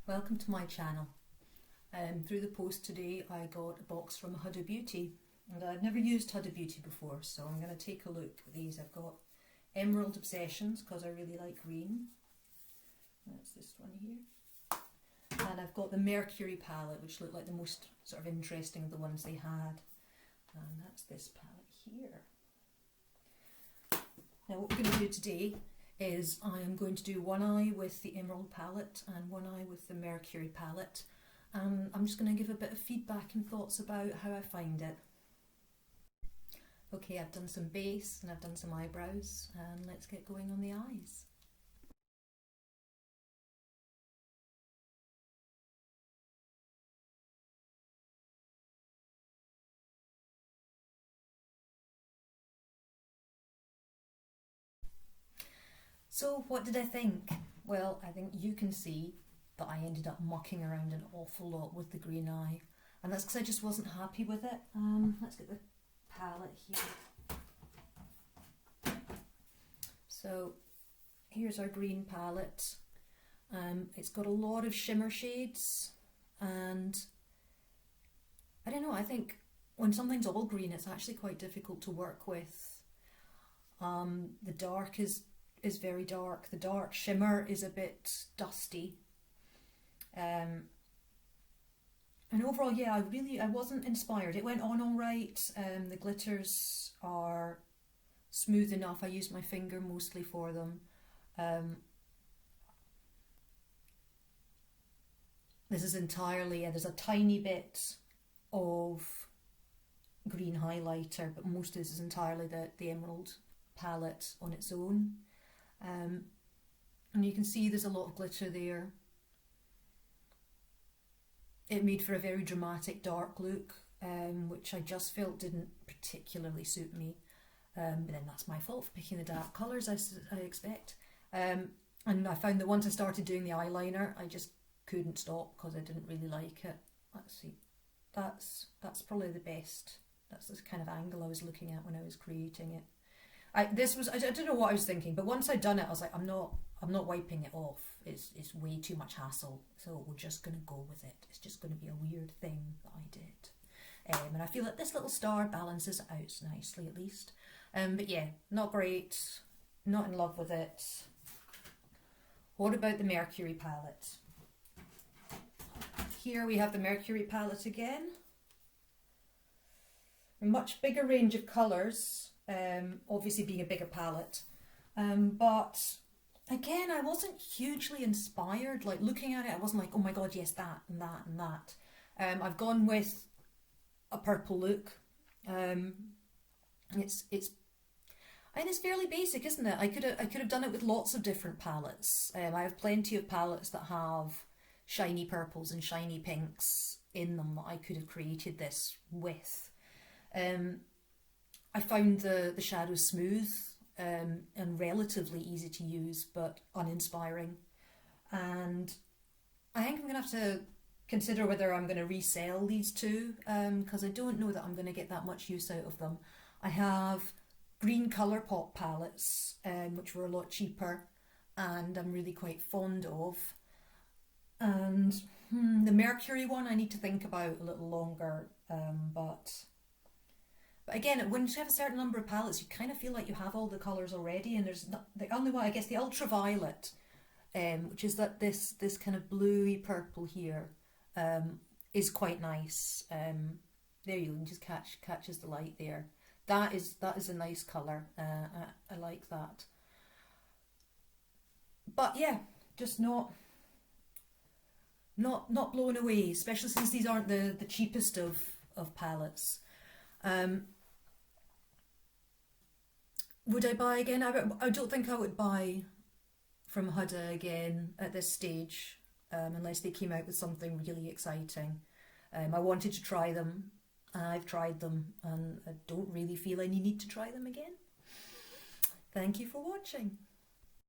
Welcome to my channel. Through the post today I got a box from Huda Beauty, and I've never used Huda Beauty before, so I'm going to take a look at these. I've got Emerald Obsessions because I really like green. That's this one here. And I've got the Mercury palette, which looked like the most sort of interesting of the ones they had. And that's this palette here. Now what we're going to do today is I am going to do one eye with the Emerald palette and one eye with the Mercury palette. I'm just going to give a bit of feedback and thoughts about how I find it. Okay, I've done some base and I've done some eyebrows, and let's get going on the eyes. So what did I think? Well, I think you can see that I ended up mucking around an awful lot with the green eye, and that's because I just wasn't happy with it. Let's get the palette here. So here's our green palette. It's got a lot of shimmer shades, and I don't know, I think when something's all green it's actually quite difficult to work with. The dark is very dark. The dark shimmer is a bit dusty. And overall, yeah, I wasn't inspired. It went on all right. The glitters are smooth enough. I used my finger mostly for them. This is entirely, there's a tiny bit of green highlighter, but most of this is entirely the Emerald palette on its own. And you can see there's a lot of glitter there. It made for a very dramatic dark look, which I just felt didn't particularly suit me. But then that's my fault for picking the dark colours, I expect. And I found that once I started doing the eyeliner, I just couldn't stop because I didn't really like it. Let's see, that's probably the best. That's the kind of angle I was looking at when I was creating it. I don't know what I was thinking, but once I'd done it, I was like, I'm not wiping it off. It's way too much hassle. So we're just gonna go with it. It's just gonna be a weird thing that I did. And I feel like this little star balances it out nicely at least. But yeah, not great. Not in love with it. What about the Mercury palette? Here we have the Mercury palette again. A much bigger range of colours. Obviously being a bigger palette, but again I wasn't hugely inspired. Like looking at it, I wasn't like, oh my god, yes, that and that and that. I've gone with a purple look. It's fairly basic, isn't it? I could have done it with lots of different palettes. I have plenty of palettes that have shiny purples and shiny pinks in them that I could have created this with. I found the shadows smooth and relatively easy to use, but uninspiring. And I think I'm going to have to consider whether I'm going to resell these two, because I don't know that I'm going to get that much use out of them. I have green Colourpop palettes, which were a lot cheaper, and I'm really quite fond of. And the Mercury one I need to think about a little longer, but again, when you have a certain number of palettes, you kind of feel like you have all the colours already, and there's not, the only one, I guess, the ultraviolet, which is that this kind of bluey purple here, is quite nice. There you can just catches the light there. That is a nice colour. I like that. But yeah, just not blown away, especially since these aren't the cheapest of palettes. Would I buy again? I don't think I would buy from Huda again at this stage, unless they came out with something really exciting. I wanted to try them, and I've tried them, and I don't really feel any need to try them again. Thank you for watching.